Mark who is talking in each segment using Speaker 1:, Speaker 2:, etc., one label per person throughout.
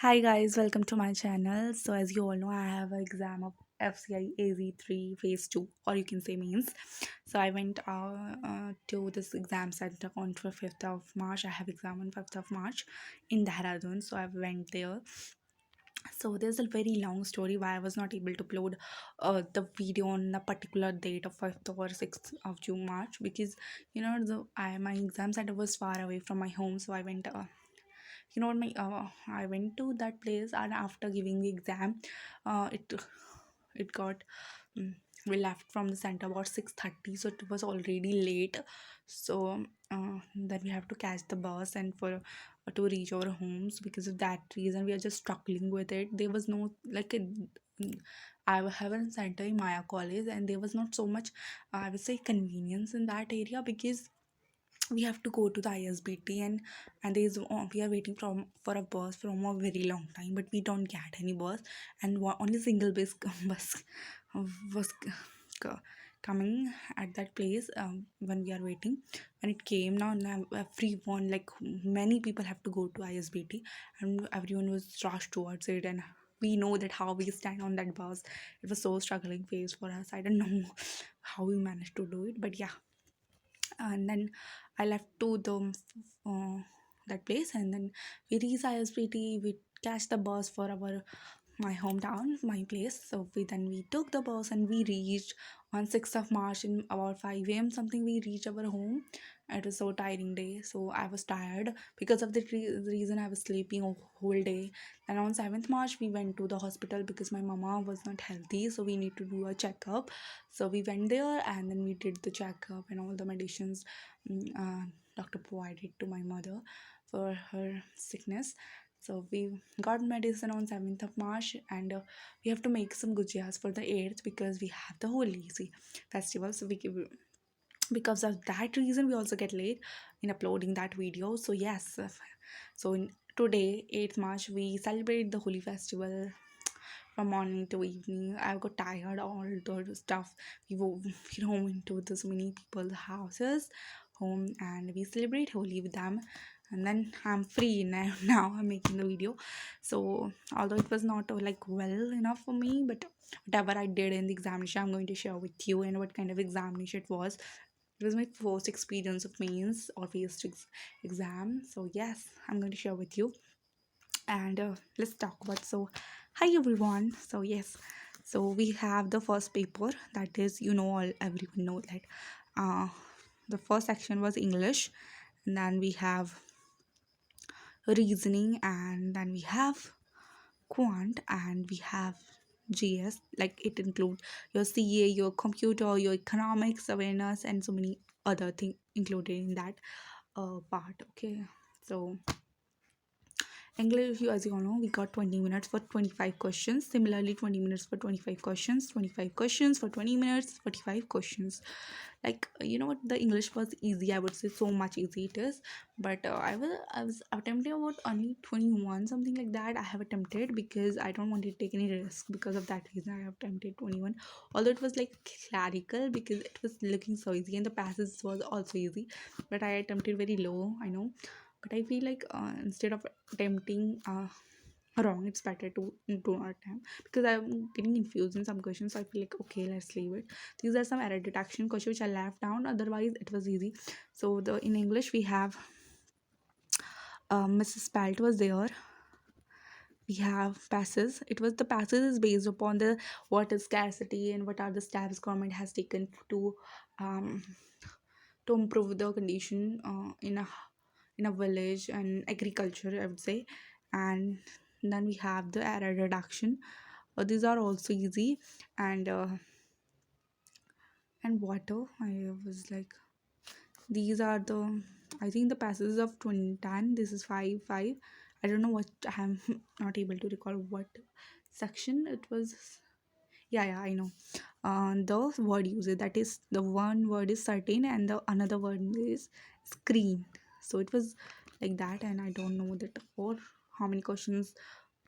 Speaker 1: Hi guys, welcome to my channel. So as you all know, I have an exam of FCI AZ3 phase 2, or you can say means. So I went to this exam center on 5th of March. I have exam on 5th of March in Dehradun. So I went there. So there's a very long story why I was not able to upload the video on a particular date of 5th or 6th of June March, because my exam center was far away from my home. So I went my I went to that place, and after giving the exam, it got mm, we left from the center about 6:30, so it was already late. So then we have to catch the bus and for to reach our homes. Because of that reason, we are just struggling with it. There was no I have a center in Maya College, and there was not so much, I would say, convenience in that area, because we have to go to the ISBT, and there's we are waiting for a bus from a very long time, but we don't get any bus. And only single bus was coming at that place when we are waiting. When it came, now everyone, like many people, have to go to ISBT, and everyone was rushed towards it. And we know that how we stand on that bus, it was so struggling phase for us. I don't know how we managed to do it, but yeah. And then I left to the that place, and then we reached ISPT. We catch the bus for our my hometown, my place. So we took the bus, and we reached on 6th of March in about 5 a.m. something. We reached our home. It was so tiring day, so I was tired. Because of the reason, I was sleeping a whole day. And on 7th March, we went to the hospital because my mama was not healthy, so we need to do a checkup. So we went there, and then we did the checkup, and all the medicines doctor provided to my mother for her sickness. So we got medicine on 7th of March, and we have to make some gujiyas for the 8th, because we have the Holi festival. So because of that reason, we also get late in uploading that video. So yes, so in today, 8th March, we celebrate the Holi festival from morning to evening. I got tired all the stuff. We go into this many people's houses home, and we celebrate Holi with them. And then I'm free now. Now I'm making the video. So although it was not like well enough for me, but whatever I did in the examination, I'm going to share with you, and what kind of examination it was. It was my first experience of mains or phase exam. So yes, I'm going to share with you. And let's talk about. So hi everyone. So yes, so we have the first paper, that is, all everyone know that uh the first section was English, and then we have reasoning, and then we have quant, and we have GS. Like, it includes your CA, your computer, your economics awareness, and so many other things included in that part. Okay, so English, as you all know, we got 20 minutes for 25 questions. Similarly, 20 minutes for 25 questions, 25 questions for 20 minutes, 45 questions. Like, what, the English was easy, I would say, so much easy it is. But I was attempting about only 21, something like that. I have attempted because I don't want to take any risk. Because of that reason, I have attempted 21. Although it was like clerical, because it was looking so easy, and the passes was also easy. But I attempted very low, I know. But I feel like instead of attempting wrong, it's better to do not attempt, because I'm getting confused in some questions. So I feel like, okay, let's leave it. These are some error detection questions which I left down, otherwise it was easy. So the in English we have Mrs. Spalt was there. We have passes. It was the passes is based upon the water scarcity and what are the steps government has taken um to improve the condition in a village and agriculture, I would say. And then we have the error reduction. These are also easy. And water, I was like, these are the, I think, the passages of 2010. This is 5 5. I don't know what, I'm not able to recall what section it was. Yeah, I know. The word usage, that is, the one word is certain, and the another word is screen. So it was like that, and I don't know that or how many questions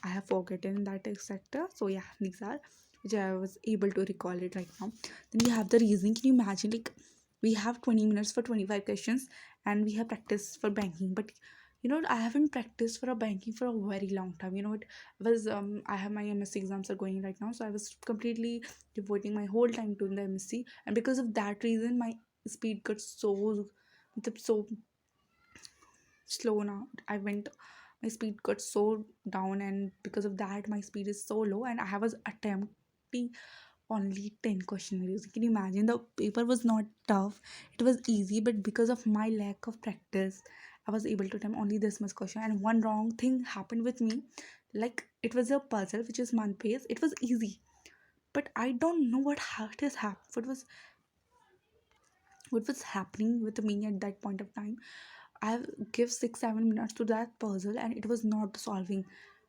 Speaker 1: I have forgotten in that sector. So yeah, these are which I was able to recall it right now. Then we have the reasoning. Can you imagine, like, we have 20 minutes for 25 questions, and we have practice for banking, but I haven't practiced for a banking for a very long time. It was I have my MSc exams are going right now, so I was completely devoting my whole time to the MSc, and because of that reason my speed got so slow now. My speed got so down, and because of that my speed is so low, and I was attempting only 10 questionnaires. You can imagine the paper was not tough, it was easy, but because of my lack of practice I was able to attempt only this much question, and one wrong thing happened with me. Like, it was a puzzle which is month based, it was easy, but I don't know what has happened, what was happening with me at that point of time. I've give 6 7 minutes to that puzzle and it was not solving.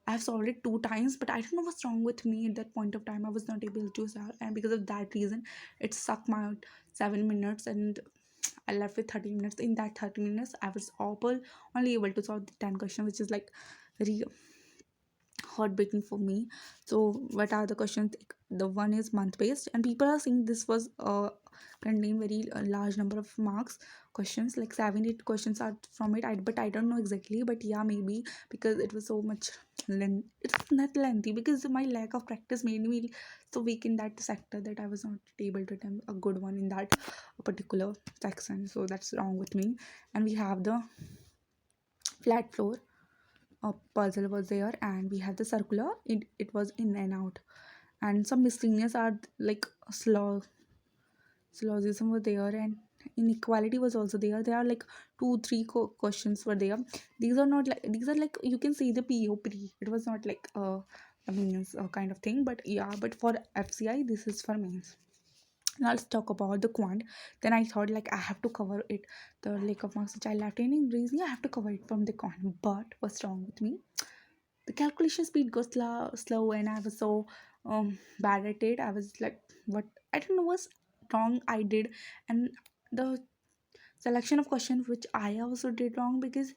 Speaker 1: I've solved it two times, but I don't know what's wrong with me at that point of time. I was not able to solve, and because of that reason, it sucked my 7 minutes, and I left with 30 minutes. In that 30 minutes, I was only able to solve the 10 questions, which is like very heartbreaking for me. So, what are the questions? The one is month based, and people are saying this was contain very large number of marks questions, like 7 8 questions are from it. But I don't know exactly. But yeah, maybe because it was so much it's not lengthy, because my lack of practice made me so weak in that sector that I was not able to attempt a good one in that particular section. So that's wrong with me. And we have the flat floor puzzle was there, and we had the circular, it was in and out, and some miscellaneous are like slow syllogism were there, and inequality was also there. There are like two three questions were there. These are not like, these are like, you can see the POP, it was not like a means kind of thing, but yeah, but for FCI this is for means. Now let's talk about the quant. Then I thought like I have to cover it, the lake of marks which I left in reasoning, I have to cover it from the quant. But what's wrong with me, the calculation speed goes slow, and I was so bad at it. I was like, what, I don't know what's wrong I did. And the selection of questions which I also did wrong, because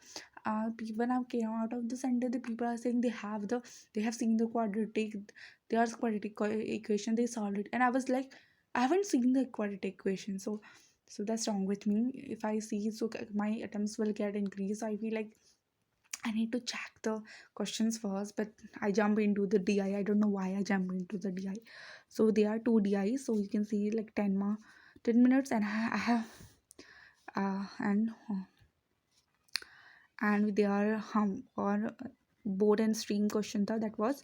Speaker 1: when I came out of the center, the people are saying they have seen the quadratic, there's quadratic equation, they solved it, and I was like, I haven't seen the quadratic equation. So that's wrong with me. If I see, so my attempts will get increased. So I feel like I need to check the questions first, but I jump into the DI. I don't know why I jump into the DI. So there are two DIs, so you can see like 10 minutes, and I have uh, and and they are or board and stream question that was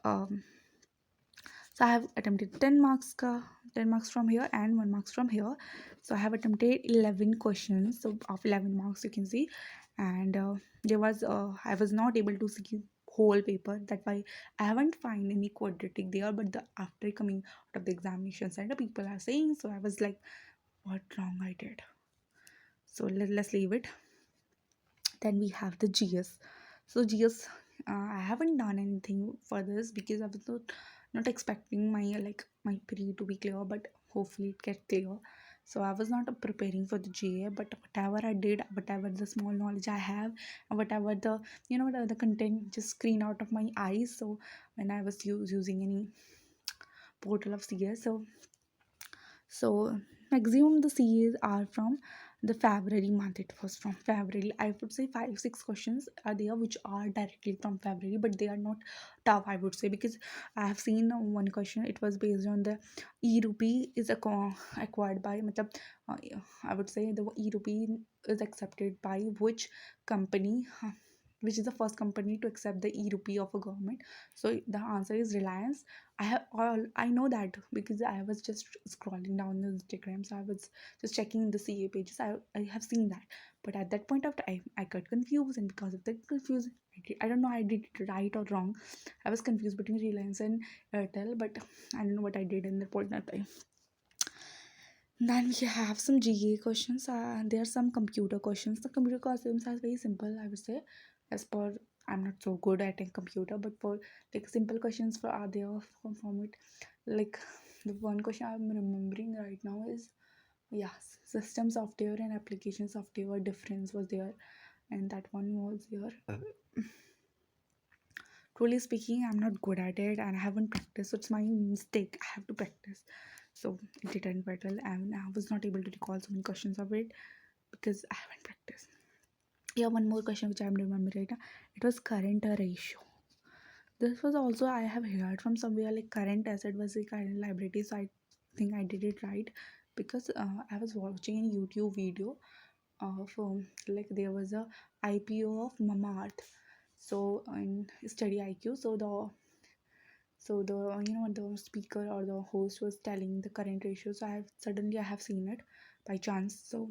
Speaker 1: um, so I have attempted 10 marks 10 marks from here and 1 marks from here. So I have attempted 11 questions, so of 11 marks you can see. And there was I was not able to see whole paper, that why I haven't find any quadratic there. But after coming out of the examination center, people are saying, so I was like, what wrong I did. So let's leave it. Then we have the GS. So GS, I haven't done anything for this because I was not expecting my pre to be clear, but hopefully it gets clear. So I was not preparing for the GA, but whatever I did, whatever the small knowledge I have, and whatever the content just screen out of my eyes. So when I was using any portal of CS, so maximum the CAs are from the February month. It was from February. I would say 5 6 questions are there which are directly from February, but they are not tough, I would say, because I have seen one question. It was based on the e-rupee is acquired by. Matlab, I would say the e-rupee is accepted by which company. Which is the first company to accept the e-rupee of a government? So the answer is Reliance. I know that because I was just scrolling down the Instagram, so I was just checking the CA pages. I have seen that, but at that point of time, I got confused, and because of the confusion, I don't know I did it right or wrong. I was confused between Reliance and Airtel, but I don't know what I did in that point of time. Then we have some GA questions. There are some computer questions. The computer questions are very simple, I would say. As per, I'm not so good at a computer, but for like simple questions for are there from it. Like the one question I'm remembering right now is, yes, system software and application software difference was there, and that one was there. Truly speaking, I'm not good at it and I haven't practiced. So it's my mistake. I have to practice. So it didn't well, and I was not able to recall so many questions of it because I haven't practiced. Yeah, one more question which I'm remembering right now. It was current ratio. This was also I have heard from somewhere like current asset was a current liability. So I think I did it right because I was watching a YouTube video of like there was a IPO of Mamaearth. So in study IQ, so the the speaker or the host was telling the current ratio. So I have seen it by chance. So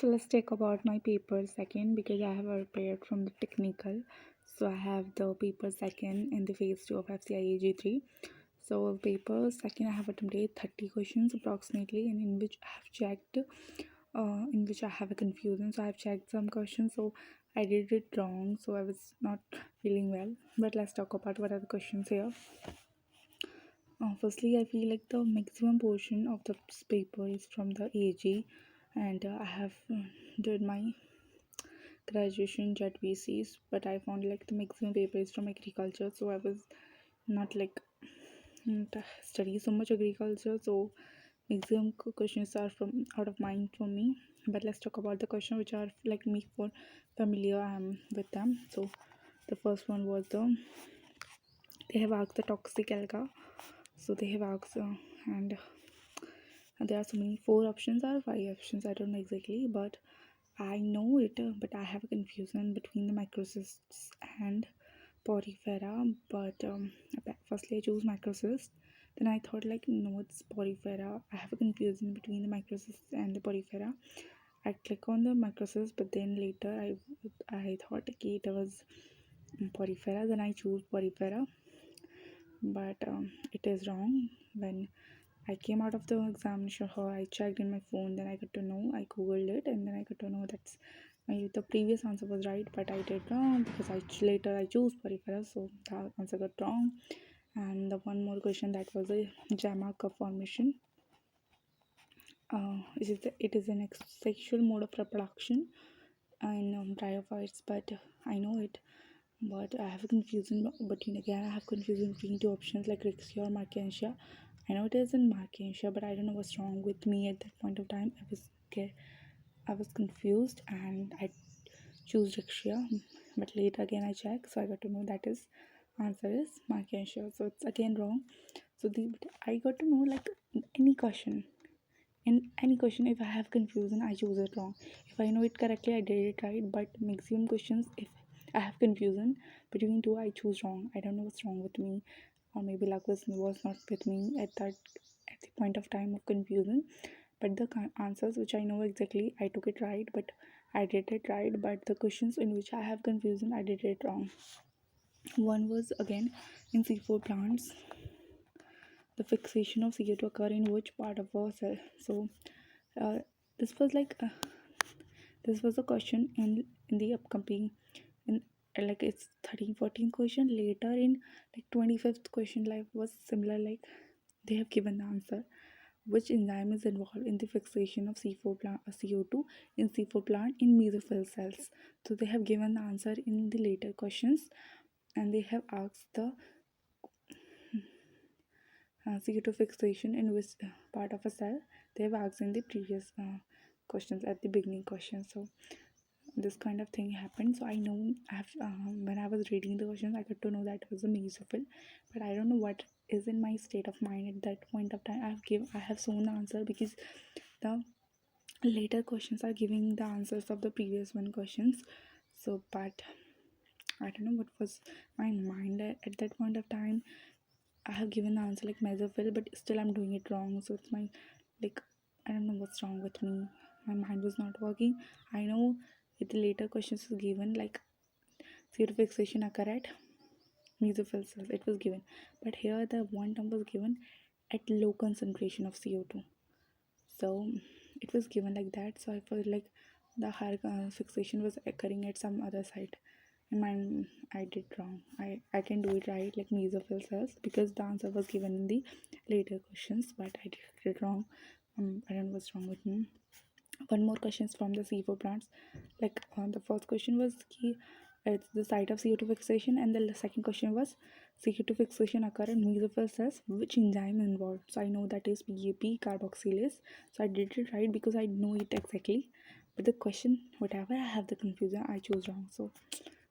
Speaker 1: let's talk about my paper second because I have prepared from the technical. So I have the paper second in the phase 2 of FCIAG3. So paper second I have attempted 30 questions approximately, and in which I have checked in which I have a confusion. So I have checked some questions, so I did it wrong, so I was not feeling well. But let's talk about what are the questions here. Firstly, I feel like the maximum portion of the paper is from the AG, and I have did my graduation at VCs, but I found like the maximum paper is from agriculture, so I was not like study so much agriculture, so maximum questions are from out of mind for me. But let's talk about the question which are like me for familiar I am with them. So the first one was they have asked the toxic alga. So they have asked and there are so many four options or five options, I don't know exactly, but I know it, but I have a confusion between the microcysts and porifera. But firstly, I chose microcyst. Then I thought like no, it's porifera. I have a confusion between the microcyst and the porifera. I click on the microcyst, but then later I thought okay, it was porifera. Then I choose porifera, but it is wrong. When I came out of the examination hall, I checked in my phone, then I got to know, I googled it, and then I got to know that's the previous answer was right, but I did wrong because later I chose peripheral, so the answer got wrong. And the one more question, that was a JAMA cup formation. It is an sexual mode of reproduction in bryophytes, but I know it, but I have a confusion between, again I have confusion between two options like Rixia or Markensia. I know it is in Markensia, but I don't know what's wrong with me at that point of time. I was confused and I choose Rixia, but later again I check, so I got to know that is answer is Markensia. So it's again wrong. So I got to know like any question in any question, if I have confusion, I choose it wrong. If I know it correctly, I did it right. But maximum questions, if I have confusion between two, I choose wrong. I don't know what's wrong with me, or maybe luck was not with me at the point of time of confusion. But the answers which I know exactly, I took it right. But I did it right. But the questions in which I have confusion, I did it wrong. One was again in C4 plants, the fixation of CO2 occur in which part of a cell. So uh, this was like this was a question in the upcoming in like it's 13 14 question. Later in like 25th question life was similar, like they have given the answer which enzyme is involved in the fixation of C4 plant CO2 in C4 plant in mesophyll cells. So they have given the answer in the later questions, and they have asked the CO2 fixation in which part of a cell. They have asked in the previous questions at the beginning question. So this kind of thing happened, so I know when I was reading the questions, I got to know that it was a mesophyll, but I don't know what is in my state of mind at that point of time. I have shown the answer because the later questions are giving the answers of the previous one questions. So but I don't know what was my mind at that point of time. I have given the answer like mesophyll, but still I'm doing it wrong. So it's my like I don't know what's wrong with me. My mind was not working. I know with the later questions is given like CO2 fixation occur at mesophyll cells. It was given, but here the one term was given at low concentration of CO2. So it was given like that. So I felt like the higher fixation was occurring at some other site. And mine, I did wrong. I can do it right like mesophyll cells because the answer was given in the later questions, but I did it wrong. I don't know what's wrong with me. One more questions from the C4 plants. Like the first question was key, it's the site of CO2 fixation, and the second question was CO2 fixation occur in mesophyll cells, which enzyme involved. So I know that is PAP carboxylase. So I did it right because I know it exactly. But the question, whatever I have the confusion, I choose wrong. So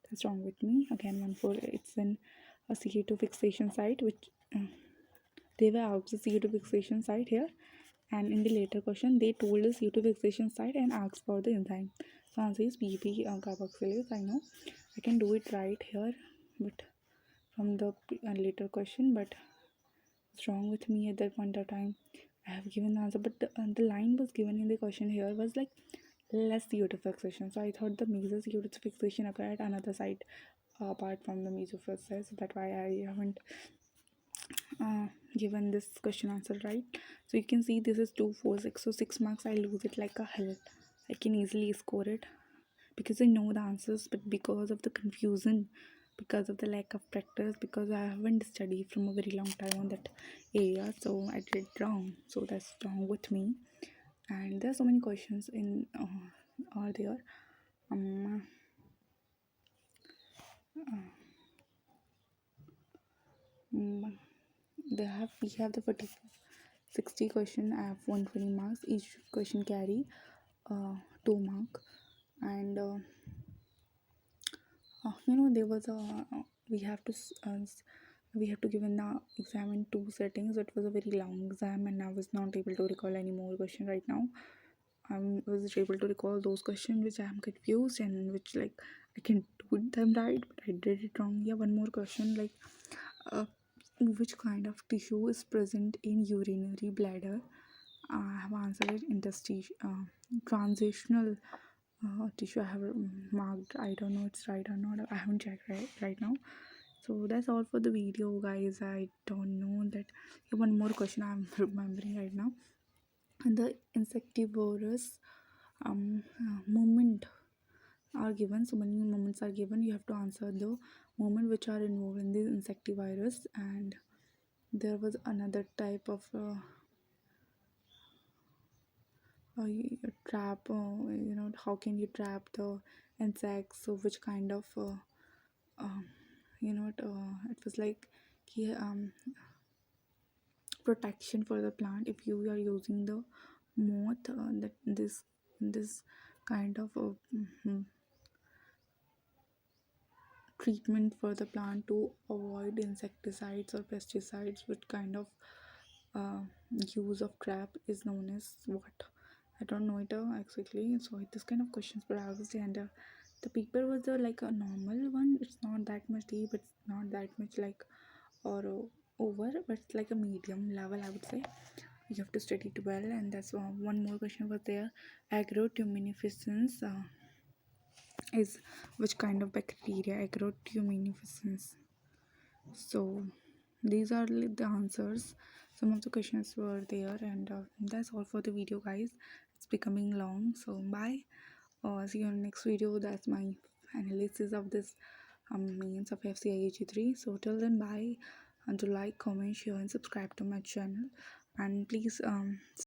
Speaker 1: that's wrong with me. Again, one for it's in a CO2 fixation site, which they were out the CO2 fixation site here, and in the later question, they told the CO2 fixation site and asked for the enzyme. So answer is PP carboxylase. I know I can do it right here, but from the later question, but what's wrong with me at that point of time? I have given the answer, but the line was given in the question here was like less CO2 fixation. So I thought the measles CO2 fixation occurred at another site apart from the mesophysis. So that's why I haven't given this question answer right. So you can see this is 246. So 6 marks I lose it like a hell. I can easily score it because I know the answers, but because of the confusion, because of the lack of practice, because I haven't studied from a very long time on that area, so I did it wrong. So that's wrong with me. And there are so many questions in are there. Um, mm, we have the 40, 60 question. I have 120 marks. Each question carry 2 mark, and there was a we have to we have to give in the exam in two settings. It was a very long exam, and I was not able to recall any more question right now. I was able to recall those questions which I am confused and which like I can do them right, but I did it wrong. Yeah, one more question like uh, which kind of tissue is present in urinary bladder? I have answered it transitional tissue. I have marked. I don't know it's right or not. I haven't checked right now. So that's all for the video, guys. I don't know that. Yeah, one more question I'm remembering right now. And the insectivorous movement are given. So many moments are given. You have to answer the moment which are involved in the insectivorous. And there was another type of trap. How can you trap the insects? So which kind of um, it was like protection for the plant if you are using the moth that this kind of treatment for the plant to avoid insecticides or pesticides. What kind of uh, use of trap is known as what? I don't know it exactly. So this kind of questions were asked, and the paper was like a normal one. It's not that much deep, it's not that much like or over, but it's like a medium level, I would say. You have to study it well. And that's one more question was there. Agrotuminiscence is which kind of bacteria? Agrotuminiscence. So these are the answers. Some of the questions were there, and that's all for the video, guys. It's becoming long, so bye. See you on next video. That's my analysis of this means of FCIAG3. So till then, bye. And to like, comment, share, and subscribe to my channel. And please